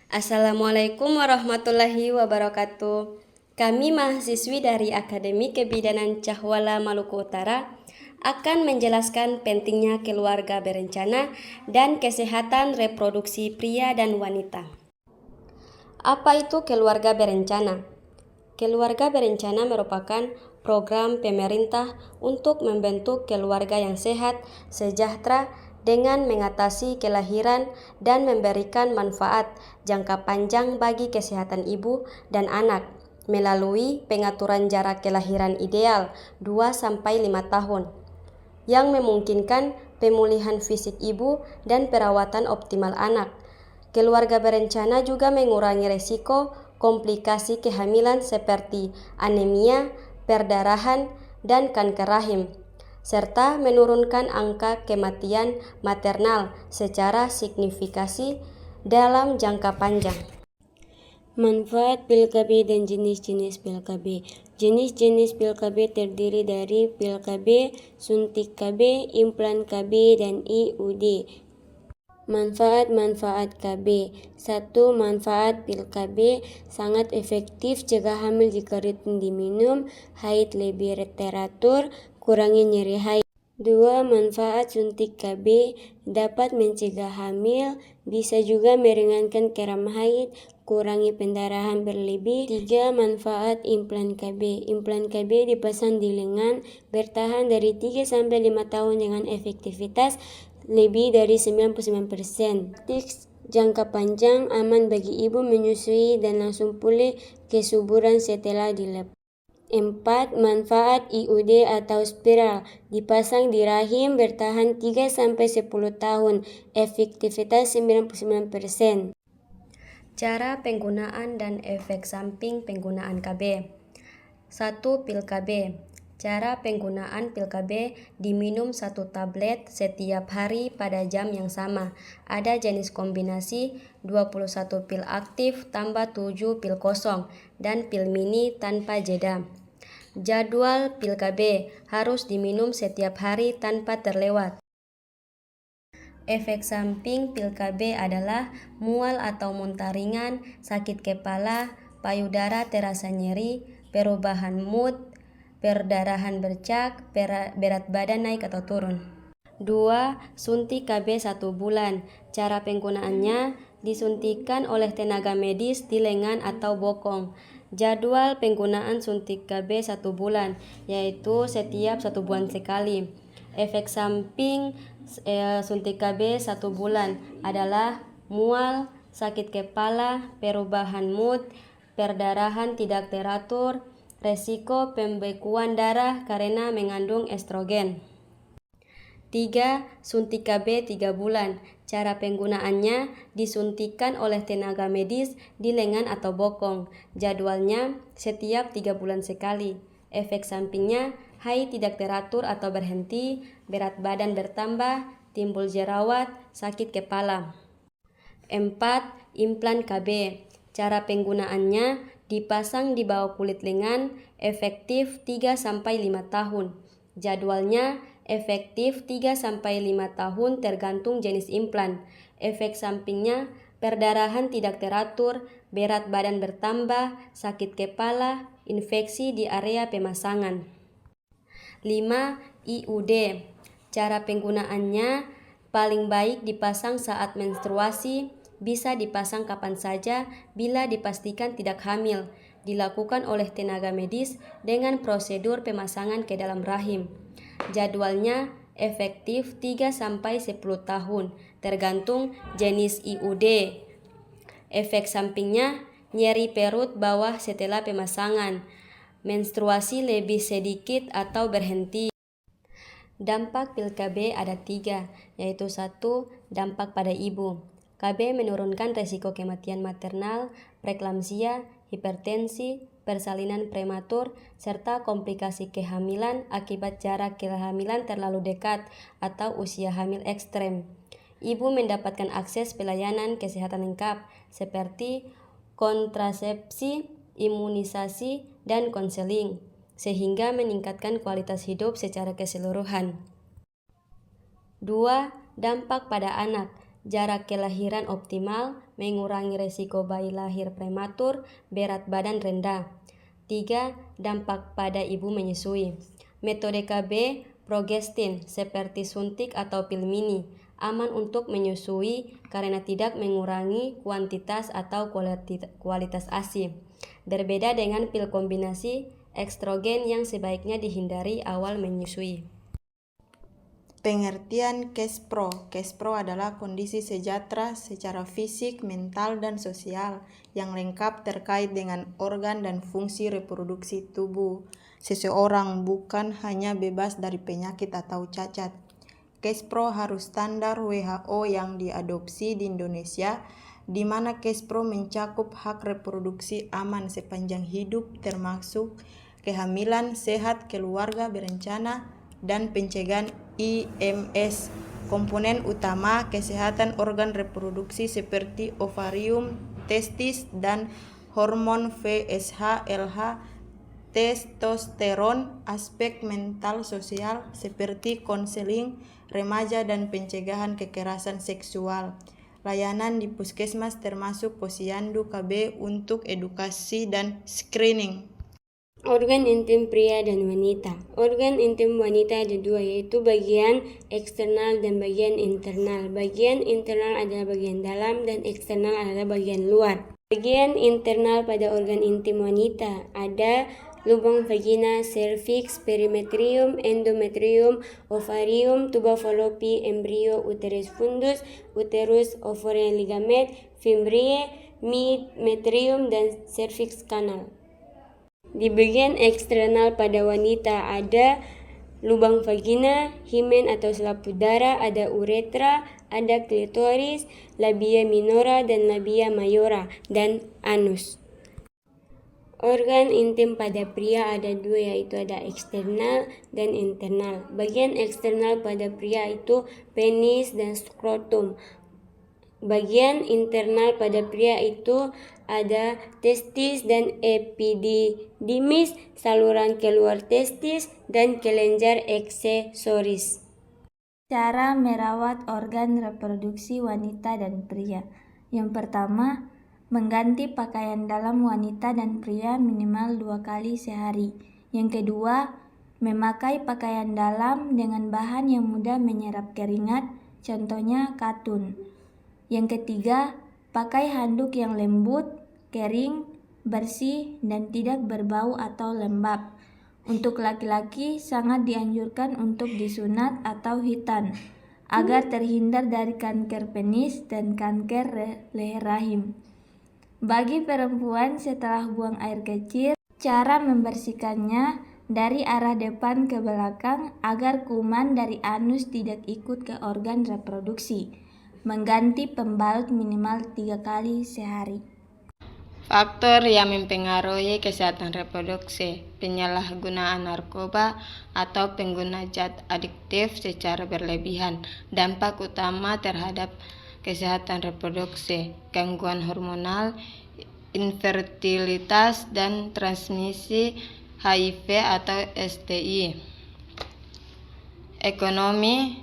Assalamualaikum warahmatullahi wabarakatuh. Kami mahasiswi dari Akademi Kebidanan Cahwala Maluku Utara akan menjelaskan pentingnya keluarga berencana dan kesehatan reproduksi pria dan wanita. Apa itu keluarga berencana? Keluarga berencana merupakan program pemerintah untuk membentuk keluarga yang sehat, sejahtera, dengan mengatasi kelahiran dan memberikan manfaat jangka panjang bagi kesehatan ibu dan anak melalui pengaturan jarak kelahiran ideal 2-5 tahun yang memungkinkan pemulihan fisik ibu dan perawatan optimal anak. Keluarga berencana juga mengurangi resiko komplikasi kehamilan seperti anemia, perdarahan, dan kanker rahim, serta menurunkan angka kematian maternal secara signifikasi dalam jangka panjang. Manfaat pil KB dan jenis-jenis pil KB. Jenis-jenis pil KB terdiri dari pil KB, suntik KB, implan KB, dan IUD. Manfaat-manfaat KB. 1. Manfaat pil KB sangat efektif cegah hamil jika rutin diminum, haid lebih teratur, kurangi nyeri haid. 2. Manfaat suntik KB dapat mencegah hamil, bisa juga meringankan kram haid, kurangi pendarahan berlebih. 3. Manfaat implan KB. Implan KB dipasang di lengan, bertahan dari 3-5 tahun dengan efektivitas lebih dari 99%. Jangka panjang, aman bagi ibu menyusui dan langsung pulih kesuburan setelah dilepas. 4. Manfaat IUD atau spiral dipasang di rahim, bertahan 3-10 tahun, efektivitas 99%. Cara penggunaan dan efek samping penggunaan KB. 1. Pil KB. Cara penggunaan pil KB diminum 1 tablet setiap hari pada jam yang sama. Ada jenis kombinasi 21 pil aktif tambah 7 pil kosong dan pil mini tanpa jeda. Jadwal pil KB harus diminum setiap hari tanpa terlewat. Efek samping pil KB adalah mual atau muntah ringan, sakit kepala, payudara terasa nyeri, perubahan mood, perdarahan bercak, berat badan naik atau turun. 2. Suntik KB 1 bulan. Cara penggunaannya disuntikan oleh tenaga medis di lengan atau bokong. Jadwal penggunaan suntik KB 1 bulan, yaitu setiap 1 bulan sekali. Efek samping suntik KB 1 bulan adalah mual, sakit kepala, perubahan mood, perdarahan tidak teratur, resiko pembekuan darah karena mengandung estrogen. 3. Suntik KB 3 bulan. Cara penggunaannya disuntikan oleh tenaga medis di lengan atau bokong. Jadwalnya setiap 3 bulan sekali. Efek sampingnya haid tidak teratur atau berhenti, berat badan bertambah, timbul jerawat, sakit kepala. 4. Implan KB. Cara penggunaannya dipasang di bawah kulit lengan, efektif 3-5 tahun. Jadwalnya efektif 3-5 tahun tergantung jenis implan. Efek sampingnya perdarahan tidak teratur, berat badan bertambah, sakit kepala, infeksi di area pemasangan. 5. IUD. Cara penggunaannya paling baik dipasang saat menstruasi, bisa dipasang kapan saja bila dipastikan tidak hamil. Dilakukan oleh tenaga medis dengan prosedur pemasangan ke dalam rahim. Jadwalnya efektif 3-10 tahun, tergantung jenis IUD. Efek sampingnya nyeri perut bawah setelah pemasangan, menstruasi lebih sedikit atau berhenti. Dampak pil KB ada 3, yaitu 1. Dampak pada ibu. KB menurunkan resiko kematian maternal, preeklamsia, hipertensi, persalinan prematur, serta komplikasi kehamilan akibat jarak kehamilan terlalu dekat atau usia hamil ekstrem. Ibu mendapatkan akses pelayanan kesehatan lengkap seperti kontrasepsi, imunisasi, dan konseling, sehingga meningkatkan kualitas hidup secara keseluruhan. 2. Dampak pada anak. jarak kelahiran optimal, mengurangi resiko bayi lahir prematur, berat badan rendah. 3. Dampak pada ibu menyusui. Metode KB, progestin seperti suntik atau pil mini, aman untuk menyusui karena tidak mengurangi kuantitas atau kualitas ASI. Berbeda dengan pil kombinasi estrogen yang sebaiknya dihindari awal menyusui. Pengertian KESPRO. KESPRO adalah kondisi sejahtera secara fisik, mental, dan sosial yang lengkap terkait dengan organ dan fungsi reproduksi tubuh seseorang, bukan hanya bebas dari penyakit atau cacat. KESPRO harus standar WHO yang diadopsi di Indonesia, di mana KESPRO mencakup hak reproduksi aman sepanjang hidup termasuk kehamilan sehat, keluarga berencana, dan pencegahan IMS. Komponen utama kesehatan organ reproduksi seperti ovarium, testis, dan hormon FSH, LH, testosteron, aspek mental sosial seperti konseling remaja dan pencegahan kekerasan seksual. Layanan di puskesmas termasuk posyandu KB untuk edukasi dan screening. Organ intim pria dan wanita. Organ intim wanita ada dua, yaitu bagian eksternal dan bagian internal. Bagian internal adalah bagian dalam dan eksternal adalah bagian luar. Bagian internal pada organ intim wanita ada lubang vagina, serviks, perimetrium, endometrium, ovarium, tuba fallopi, embrio, uterus fundus, uterus, ovarian ligament, fimbriae, metrium, dan cervix canal. Di bagian eksternal pada wanita ada lubang vagina, himen atau selap udara, ada uretra, ada klitoris, labia minora dan labia mayora, dan anus. Organ intim pada pria ada dua, yaitu ada eksternal dan internal. Bagian eksternal pada pria itu penis dan skrotum. Bagian internal pada pria itu ada testis dan epididymis, saluran keluar testis, dan kelenjar aksesoris. Cara merawat organ reproduksi wanita dan pria. Yang pertama, mengganti pakaian dalam wanita dan pria minimal 2 kali sehari. Yang kedua, memakai pakaian dalam dengan bahan yang mudah menyerap keringat, contohnya katun. Yang ketiga, pakai handuk yang lembut, kering, bersih, dan tidak berbau atau lembab. Untuk laki-laki sangat dianjurkan untuk disunat atau hitan agar terhindar dari kanker penis dan kanker leher rahim. Bagi perempuan setelah buang air kecil, cara membersihkannya dari arah depan ke belakang agar kuman dari anus tidak ikut ke organ reproduksi. Mengganti pembalut minimal 3 kali sehari. Faktor yang mempengaruhi kesehatan reproduksi: penyalahgunaan narkoba atau pengguna zat adiktif secara berlebihan. Dampak utama terhadap kesehatan reproduksi: gangguan hormonal, infertilitas, dan transmisi HIV atau STI. Ekonomi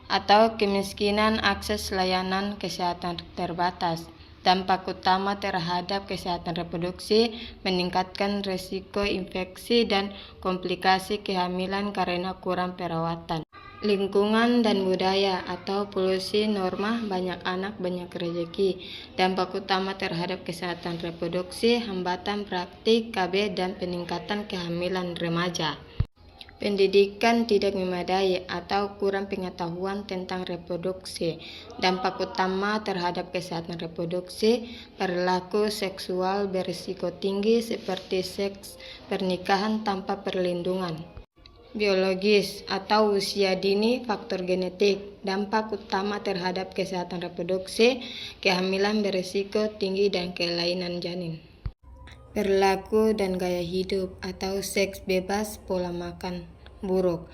atau kemiskinan, akses layanan kesehatan terbatas. Dampak utama terhadap kesehatan reproduksi: meningkatkan risiko infeksi dan komplikasi kehamilan karena kurang perawatan. Lingkungan dan budaya atau polusi norma banyak anak banyak rezeki. Dampak utama terhadap kesehatan reproduksi: hambatan praktik KB dan peningkatan kehamilan remaja. Pendidikan tidak memadai atau kurang pengetahuan tentang reproduksi. Dampak utama terhadap kesehatan reproduksi: perilaku seksual berisiko tinggi seperti seks pernikahan tanpa perlindungan. Biologis atau usia dini, faktor genetik. Dampak utama terhadap kesehatan reproduksi: kehamilan berisiko tinggi dan kelainan janin. Perilaku dan gaya hidup atau seks bebas, pola makan buruk.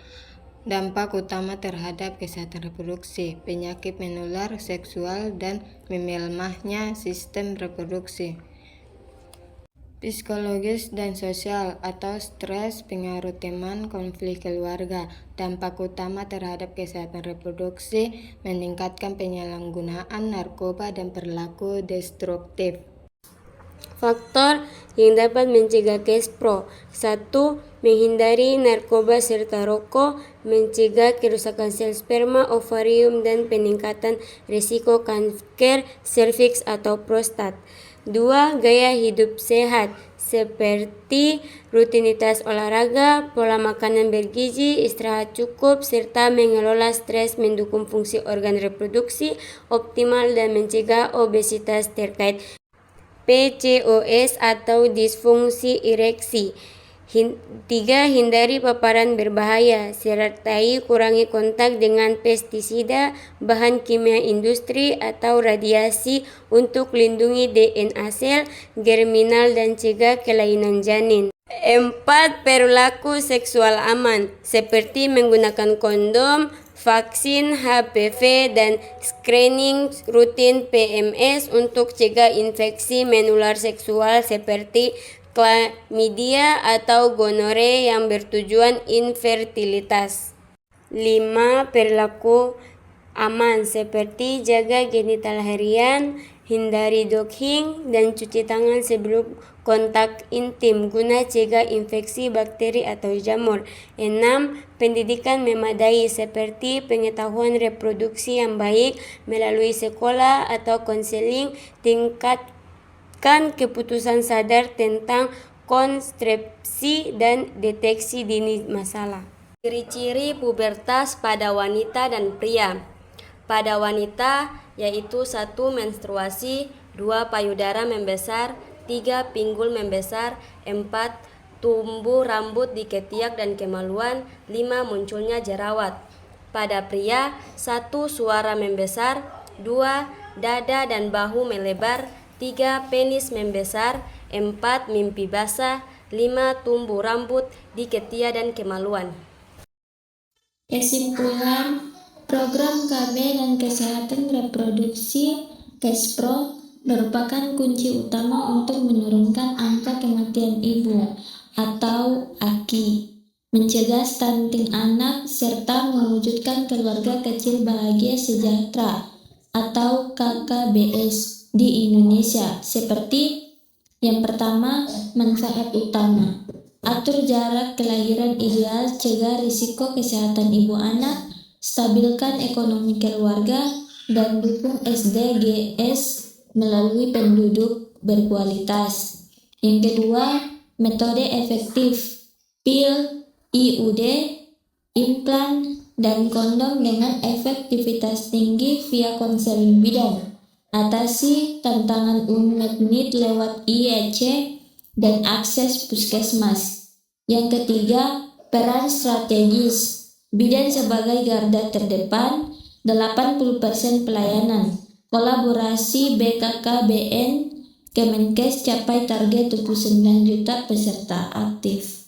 Dampak utama terhadap kesehatan reproduksi: penyakit menular seksual dan melemahnya sistem reproduksi. psikologis dan sosial atau stres, pengaruh teman, konflik keluarga. Dampak utama terhadap kesehatan reproduksi meningkatkan penyalahgunaan narkoba dan perilaku destruktif. Faktor yang dapat mencegah KESPRO: 1. Menghindari narkoba serta rokok, mencegah kerusakan sel sperma, ovarium, dan peningkatan risiko kanker serviks atau prostat. 2. Gaya hidup sehat, seperti rutinitas olahraga, pola makanan bergizi, istirahat cukup, serta mengelola stres, mendukung fungsi organ reproduksi optimal dan mencegah obesitas terkait PCOS atau disfungsi ereksi. 3. Hindari paparan berbahaya, sertai kurangi kontak dengan pestisida, bahan kimia industri, atau radiasi untuk lindungi DNA sel germinal dan cegah kelainan janin. 4. Perilaku seksual aman, seperti menggunakan kondom, vaksin HPV, dan screening rutin PMS untuk cegah infeksi menular seksual seperti chlamydia atau gonore yang bertujuan infertilitas. 5. Perilaku aman, seperti jaga genital harian, hindari docking, dan cuci tangan sebelum kontak intim guna cegah infeksi bakteri atau jamur. 6. Pendidikan memadai, seperti pengetahuan reproduksi yang baik melalui sekolah atau konseling, tingkatkan keputusan sadar tentang kontrasepsi dan deteksi dini masalah. Ciri-ciri pubertas pada wanita dan pria. Pada wanita yaitu 1. Menstruasi, 2. Payudara membesar, 3. Pinggul membesar, 4. Tumbuh rambut di ketiak dan kemaluan, 5. Munculnya jerawat. Pada pria, 1. Suara membesar, 2. Dada dan bahu melebar, 3. Penis membesar, 4. Mimpi basah, 5. Tumbuh rambut di ketiak dan kemaluan. Kesimpulan, program KB dan kesehatan reproduksi KESPRO merupakan kunci utama untuk menurunkan angka kematian ibu atau AKI, mencegah stunting anak, serta mewujudkan keluarga kecil bahagia sejahtera atau KKBS di Indonesia. Seperti yang pertama, manfaat utama: atur jarak kelahiran ideal, cegah risiko kesehatan ibu anak, stabilkan ekonomi keluarga, dan dukung SDGs melalui penduduk berkualitas. Yang kedua, metode efektif: pil, IUD, implan, dan kondom dengan efektivitas tinggi via konseling bidan. Atasi tantangan unmet need lewat IEC dan akses puskesmas. Yang ketiga, peran strategis: bidan sebagai garda terdepan, 80% pelayanan, kolaborasi BKKBN, Kemenkes capai target 29 juta peserta aktif.